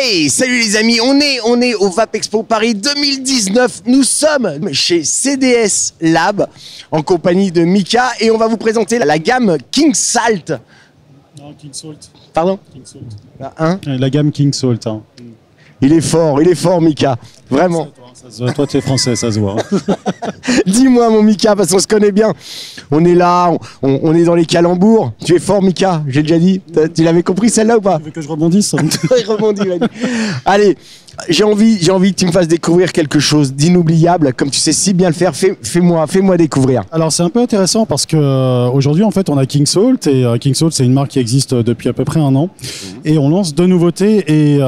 Hey, salut les amis, on est au Vape Expo Paris 2019. Nous sommes chez CDS Lab en compagnie de Mika et on va vous présenter la gamme King Salt. Non, King Salt. Pardon? King Salt. Hein? La gamme King Salt. Hein. Il est fort Mika, vraiment. Ça se voit. Toi, tu es français, ça se voit. Dis-moi mon Mika, parce qu'on se connaît bien. On est là, on est dans les calembours. Tu es fort Mika, j'ai déjà dit. Tu l'avais compris celle-là ou pas? Tu veux que je rebondisse? Il rebondit, il Allez, j'ai envie que tu me fasses découvrir quelque chose d'inoubliable, comme tu sais si bien le faire. Fais-moi découvrir. Alors c'est un peu intéressant parce que aujourd'hui en fait on a King Salt et King Salt c'est une marque qui existe depuis à peu près un an et on lance deux nouveautés et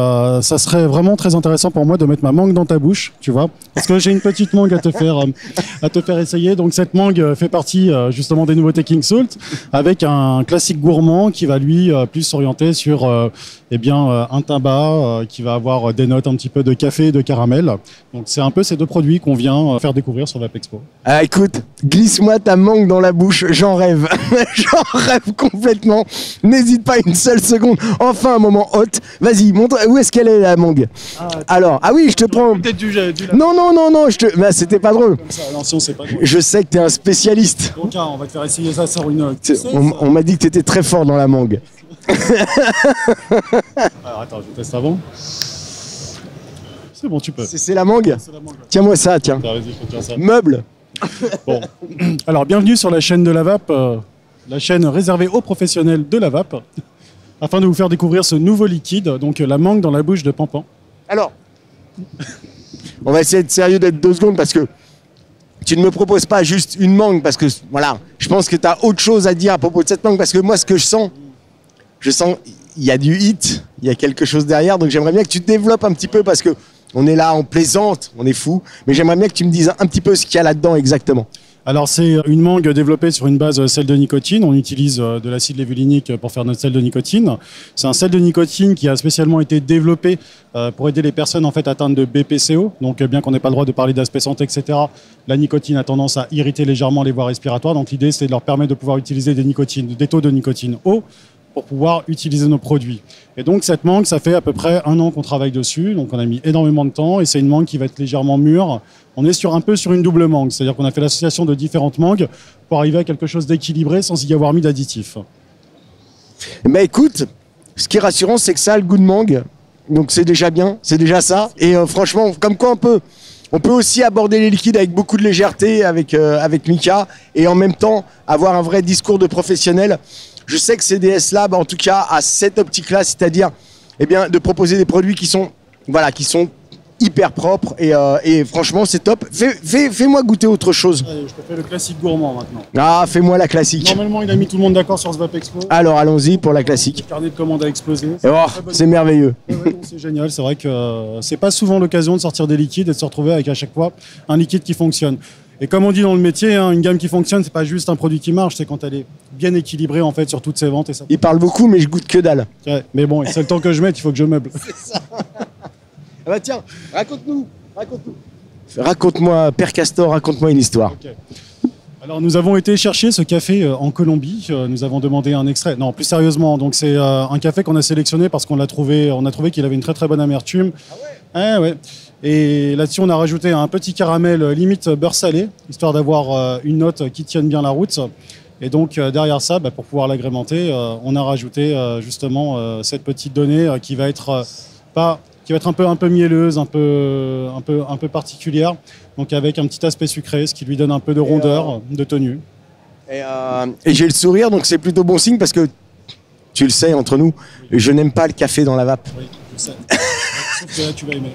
ça serait vraiment très intéressant pour moi de mettre ma mangue dans ta bouche, tu vois, parce que j'ai une petite mangue à te faire essayer. Donc cette mangue fait partie justement des nouveautés King Salt avec un classique gourmand qui va lui plus s'orienter sur un tabac qui va avoir des notes un petit peu de café et de caramel. Donc c'est un peu ces deux produits qu'on vient faire découvrir sur Vape Expo. Ah, écoute, glisse-moi ta mangue dans la bouche, j'en rêve. J'en rêve complètement. N'hésite pas une seule seconde. Enfin un moment hot. Vas-y, montre où est-ce qu'elle est la mangue. Alors, ah oui, je te prends. Peut-être du Non, bah, c'était pas drôle. Comme ça, attention, c'est pas drôle. Je sais que t'es un spécialiste. Donc on va te faire essayer ça sur une... On m'a dit que t'étais très fort dans la mangue. Alors attends, je teste avant. C'est bon, tu peux. C'est la mangue? C'est la mangue. Tiens-moi ça, tiens. Vas-y, je te tiens ça. Meuble. Bon. Alors, bienvenue sur la chaîne de la Vape, la chaîne réservée aux professionnels de la Vape, afin de vous faire découvrir ce nouveau liquide, donc la mangue dans la bouche de Pampan. Alors, on va essayer de sérieux d'être 2 secondes parce que tu ne me proposes pas juste une mangue parce que, voilà, je pense que tu as autre chose à dire à propos de cette mangue parce que moi, ce que je sens, il y a du hit, il y a quelque chose derrière, donc j'aimerais bien que tu développes un petit peu parce que on est là, on plaisante, on est fou, mais j'aimerais bien que tu me dises un petit peu ce qu'il y a là-dedans exactement. Alors c'est une mangue développée sur une base sel de nicotine. On utilise de l'acide lévulinique pour faire notre sel de nicotine. C'est un sel de nicotine qui a spécialement été développé pour aider les personnes en fait atteintes de BPCO. Donc bien qu'on n'ait pas le droit de parler d'aspect santé, etc., la nicotine a tendance à irriter légèrement les voies respiratoires. Donc l'idée c'est de leur permettre de pouvoir utiliser des taux de nicotine hauts pour pouvoir utiliser nos produits. Et donc cette mangue, ça fait à peu près 1 an qu'on travaille dessus, donc on a mis énormément de temps, et c'est une mangue qui va être légèrement mûre. On est un peu sur une double mangue, c'est-à-dire qu'on a fait l'association de différentes mangues pour arriver à quelque chose d'équilibré sans y avoir mis d'additifs. Mais écoute, ce qui est rassurant, c'est que ça a le goût de mangue, donc c'est déjà bien, c'est déjà ça, et franchement, comme quoi on peut aussi aborder les liquides avec beaucoup de légèreté avec Mika, et en même temps avoir un vrai discours de professionnel. Je sais que CDS Lab, en tout cas, a cette optique-là, c'est-à-dire de proposer des produits qui sont hyper propres et franchement, c'est top. Fais-moi goûter autre chose. Allez, je te fais le classique gourmand maintenant. Ah, fais-moi la classique. Normalement, il a mis tout le monde d'accord sur ce Vape Expo. Alors, allons-y pour la classique. Le carnet de commandes a explosé. C'est merveilleux. Ouais, c'est génial. C'est vrai que c'est pas souvent l'occasion de sortir des liquides et de se retrouver avec à chaque fois un liquide qui fonctionne. Et comme on dit dans le métier, une gamme qui fonctionne, c'est pas juste un produit qui marche, c'est quand elle est bien équilibrée en fait sur toutes ses ventes. Et ça... Il parle beaucoup, mais je goûte que dalle. Ouais, mais bon, c'est le temps que je mette, il faut que je meuble. C'est ça. Ah bah tiens, raconte-nous. Raconte-moi, Père Castor, raconte-moi une histoire. Okay. Alors nous avons été chercher ce café en Colombie, nous avons demandé un extrait. Non, plus sérieusement, donc c'est un café qu'on a sélectionné parce qu'on a trouvé qu'il avait une très très bonne amertume. Ah ouais. Ouais. Et là-dessus, on a rajouté un petit caramel limite beurre salé, histoire d'avoir une note qui tienne bien la route. Et donc derrière ça, pour pouvoir l'agrémenter, on a rajouté justement cette petite donnée qui va être un peu mielleuse, un peu particulière, donc avec un petit aspect sucré, ce qui lui donne un peu de rondeur, de tenue. Et j'ai le sourire, donc c'est plutôt bon signe parce que tu le sais entre nous, je n'aime pas le café dans la vape. Oui, je sais. Sauf que là, tu vas aimer.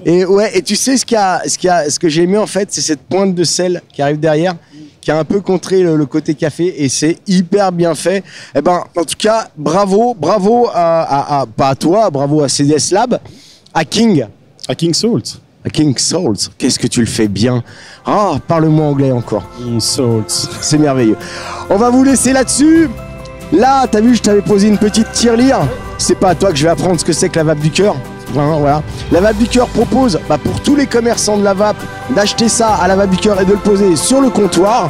Et tu sais ce que j'ai aimé en fait, c'est cette pointe de sel qui arrive derrière, qui a un peu contré le côté café et c'est hyper bien fait. En tout cas, bravo pas à toi, bravo à CDS Lab, à King. À King Salt. À King Salt. Qu'est-ce que tu le fais bien. Ah, parle-moi anglais encore. King Salt. C'est merveilleux. On va vous laisser là-dessus. Là, t'as vu, je t'avais posé une petite tirelire. C'est pas à toi que je vais apprendre ce que c'est que la vape du cœur. Voilà. La vape du cœur propose pour tous les commerçants de la vape d'acheter ça à la vape du cœur et de le poser sur le comptoir.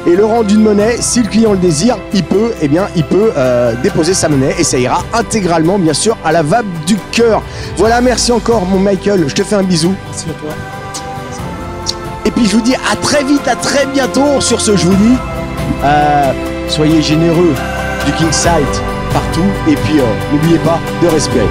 Et le rendu de monnaie, si le client le désire, il peut déposer sa monnaie et ça ira intégralement, bien sûr, à la vape du cœur. Voilà, merci encore, mon Michael. Je te fais un bisou. Merci à toi. Et puis je vous dis à très vite, à très bientôt. Sur ce, je vous dis, soyez généreux du King Site partout. Et puis n'oubliez pas de respirer.